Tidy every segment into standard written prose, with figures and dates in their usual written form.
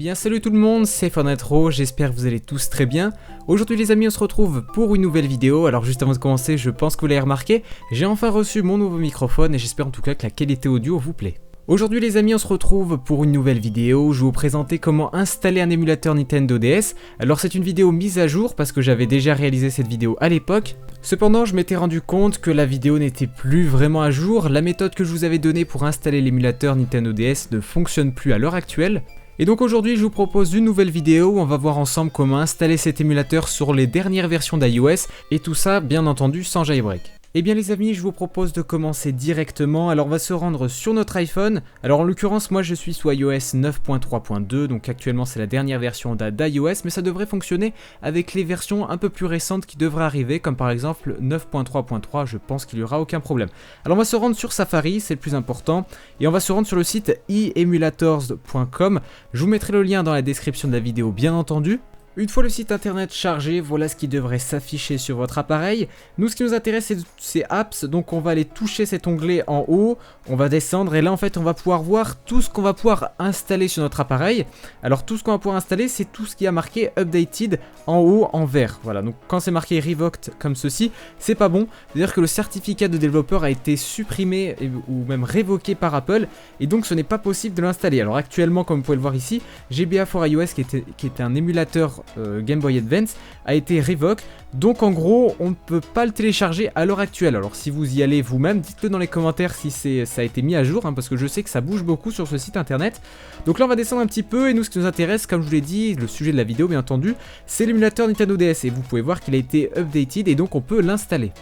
Eh bien salut tout le monde, c'est Fortnitro, j'espère que vous allez tous très bien. Aujourd'hui les amis, on se retrouve pour une nouvelle vidéo. Alors juste avant de commencer, je pense que vous l'avez remarqué, j'ai enfin reçu mon nouveau microphone et j'espère en tout cas que la qualité audio vous plaît. Aujourd'hui les amis, on se retrouve pour une nouvelle vidéo où je vais vous présenter comment installer un émulateur Nintendo DS. Alors c'est une vidéo mise à jour parce que j'avais déjà réalisé cette vidéo à l'époque. Cependant, je m'étais rendu compte que la vidéo n'était plus vraiment à jour. La méthode que je vous avais donnée pour installer l'émulateur Nintendo DS ne fonctionne plus à l'heure actuelle. Et donc aujourd'hui je vous propose une nouvelle vidéo où on va voir ensemble comment installer cet émulateur sur les dernières versions d'iOS et tout ça bien entendu sans jailbreak. Eh bien les amis, je vous propose de commencer directement. Alors on va se rendre sur notre iPhone. Alors en l'occurrence moi je suis sous iOS 9.3.2, donc actuellement c'est la dernière version d'iOS, mais ça devrait fonctionner avec les versions un peu plus récentes qui devraient arriver, comme par exemple 9.3.3, je pense qu'il n'y aura aucun problème. Alors on va se rendre sur Safari, c'est le plus important, et on va se rendre sur le site eemulators.com. Je vous mettrai le lien dans la description de la vidéo bien entendu. Une fois le site internet chargé, voilà ce qui devrait s'afficher sur votre appareil. Nous, ce qui nous intéresse, c'est apps, donc on va aller toucher cet onglet en haut, on va descendre et là en fait on va pouvoir voir tout ce qu'on va pouvoir installer sur notre appareil. Alors tout ce qu'on va pouvoir installer, c'est tout ce qui a marqué Updated en haut en vert. Voilà, donc quand c'est marqué Revoked comme ceci, c'est pas bon. C'est-à-dire que le certificat de développeur a été supprimé ou même révoqué par Apple et donc ce n'est pas possible de l'installer. Alors actuellement, comme vous pouvez le voir ici, GBA for iOS qui était un émulateur Game Boy Advance a été revoke, donc en gros on ne peut pas le télécharger à l'heure actuelle. Alors si vous y allez vous-même, dites-le dans les commentaires si ça a été mis à jour, parce que je sais que ça bouge beaucoup sur ce site internet. Donc là on va descendre un petit peu et nous ce qui nous intéresse, comme je vous l'ai dit, le sujet de la vidéo bien entendu, c'est l'émulateur Nintendo DS et vous pouvez voir qu'il a été updated et donc on peut l'installer.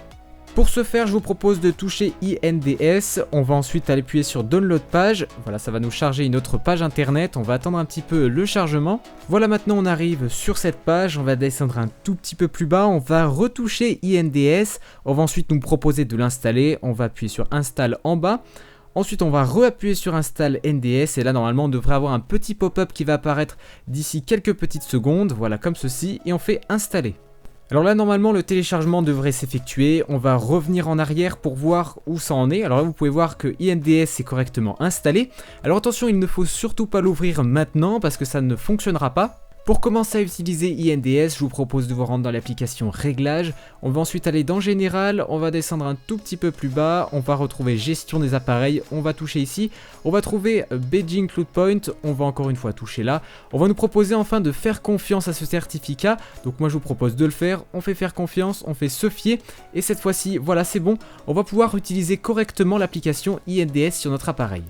Pour ce faire, je vous propose de toucher INDS, on va ensuite aller appuyer sur Download Page, voilà ça va nous charger une autre page internet, on va attendre un petit peu le chargement. Voilà maintenant on arrive sur cette page, on va descendre un tout petit peu plus bas, on va retoucher INDS, on va ensuite nous proposer de l'installer, on va appuyer sur Install en bas. Ensuite on va re-appuyer sur Install NDS et là normalement on devrait avoir un petit pop-up qui va apparaître d'ici quelques petites secondes, voilà comme ceci, et on fait Installer. Alors là normalement le téléchargement devrait s'effectuer, on va revenir en arrière pour voir où ça en est. Alors là vous pouvez voir que INDS est correctement installé. Alors attention, il ne faut surtout pas l'ouvrir maintenant parce que ça ne fonctionnera pas. Pour commencer à utiliser INDS, je vous propose de vous rendre dans l'application Réglages. On va ensuite aller dans Général, on va descendre un tout petit peu plus bas, on va retrouver Gestion des appareils, on va toucher ici. On va trouver Beijing Cloud Point, on va encore une fois toucher là. On va nous proposer enfin de faire confiance à ce certificat, donc moi je vous propose de le faire. On fait faire confiance, on fait se fier, et cette fois-ci, voilà c'est bon, on va pouvoir utiliser correctement l'application INDS sur notre appareil.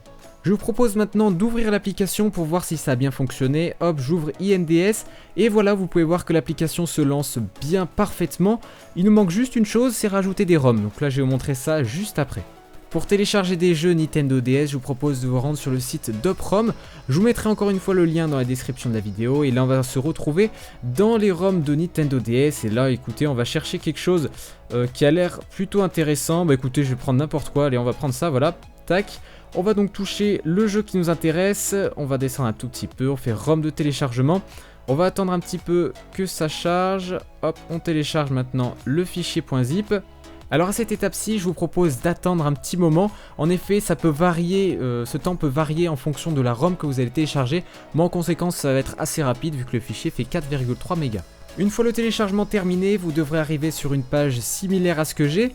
Je vous propose maintenant d'ouvrir l'application pour voir si ça a bien fonctionné. Hop, j'ouvre INDS et voilà, vous pouvez voir que l'application se lance bien parfaitement. Il nous manque juste une chose, c'est rajouter des ROM. Donc là, je vais vous montrer ça juste après. Pour télécharger des jeux Nintendo DS, je vous propose de vous rendre sur le site d'OpROM. Je vous mettrai encore une fois le lien dans la description de la vidéo. Et là, on va se retrouver dans les ROM de Nintendo DS. Et là, écoutez, on va chercher quelque chose qui a l'air plutôt intéressant. Bah écoutez, je vais prendre n'importe quoi. Allez, on va prendre ça, voilà. Tac. On va donc toucher le jeu qui nous intéresse. On va descendre un tout petit peu. On fait ROM de téléchargement. On va attendre un petit peu que ça charge. Hop, on télécharge maintenant le fichier .zip. Alors à cette étape-ci, je vous propose d'attendre un petit moment. En effet, ça peut varier, ce temps peut varier en fonction de la ROM que vous allez télécharger. Mais en conséquence, ça va être assez rapide vu que le fichier fait 4,3 mégas. Une fois le téléchargement terminé, vous devrez arriver sur une page similaire à ce que j'ai.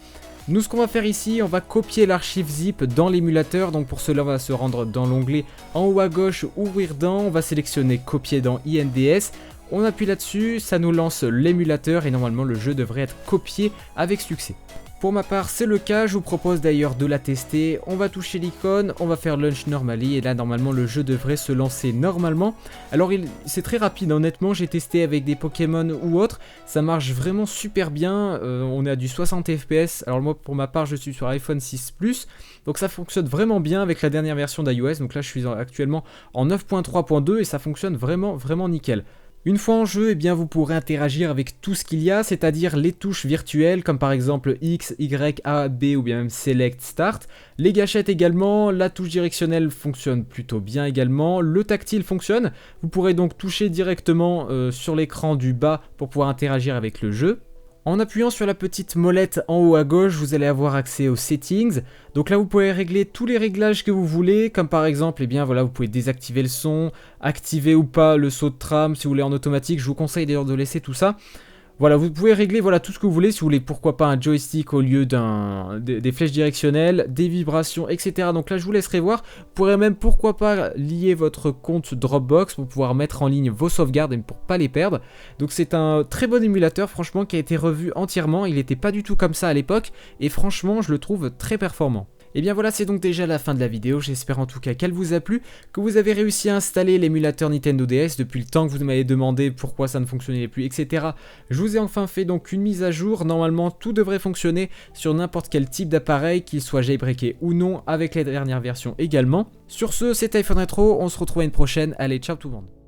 Nous, ce qu'on va faire ici, on va copier l'archive zip dans l'émulateur. Donc pour cela, on va se rendre dans l'onglet en haut à gauche, ouvrir dans. On va sélectionner copier dans INDS. On appuie là-dessus, ça nous lance l'émulateur et normalement le jeu devrait être copié avec succès. Pour ma part, c'est le cas, je vous propose d'ailleurs de la tester. On va toucher l'icône, on va faire Launch Normally et là normalement le jeu devrait se lancer normalement. Alors c'est très rapide, honnêtement, j'ai testé avec des Pokémon ou autres, ça marche vraiment super bien, on est à du 60 FPS. Alors moi pour ma part je suis sur iPhone 6 Plus, donc ça fonctionne vraiment bien avec la dernière version d'iOS. Donc là je suis actuellement en 9.3.2 et ça fonctionne vraiment nickel. Une fois en jeu, eh bien, vous pourrez interagir avec tout ce qu'il y a, c'est-à-dire les touches virtuelles comme par exemple X, Y, A, B ou bien même Select, Start. Les gâchettes également, la touche directionnelle fonctionne plutôt bien également, le tactile fonctionne. Vous pourrez donc toucher directement sur l'écran du bas pour pouvoir interagir avec le jeu. En appuyant sur la petite molette en haut à gauche, vous allez avoir accès aux settings. Donc là, vous pouvez régler tous les réglages que vous voulez, comme par exemple, eh bien voilà, vous pouvez désactiver le son, activer ou pas le saut de tram si vous voulez en automatique. Je vous conseille d'ailleurs de laisser tout ça. Voilà, vous pouvez régler voilà, tout ce que vous voulez, si vous voulez pourquoi pas un joystick au lieu des flèches directionnelles, des vibrations, etc. Donc là je vous laisserai voir, vous pourrez même pourquoi pas lier votre compte Dropbox pour pouvoir mettre en ligne vos sauvegardes et pour pas les perdre. Donc c'est un très bon émulateur franchement qui a été revu entièrement, il n'était pas du tout comme ça à l'époque et franchement je le trouve très performant. Et bien voilà, c'est donc déjà la fin de la vidéo, j'espère en tout cas qu'elle vous a plu, que vous avez réussi à installer l'émulateur Nintendo DS depuis le temps que vous m'avez demandé pourquoi ça ne fonctionnait plus, etc. Je vous ai enfin fait donc une mise à jour, normalement tout devrait fonctionner sur n'importe quel type d'appareil, qu'il soit jailbreaké ou non, avec les dernières versions également. Sur ce, c'était iPhone Retro, on se retrouve à une prochaine, allez ciao tout le monde.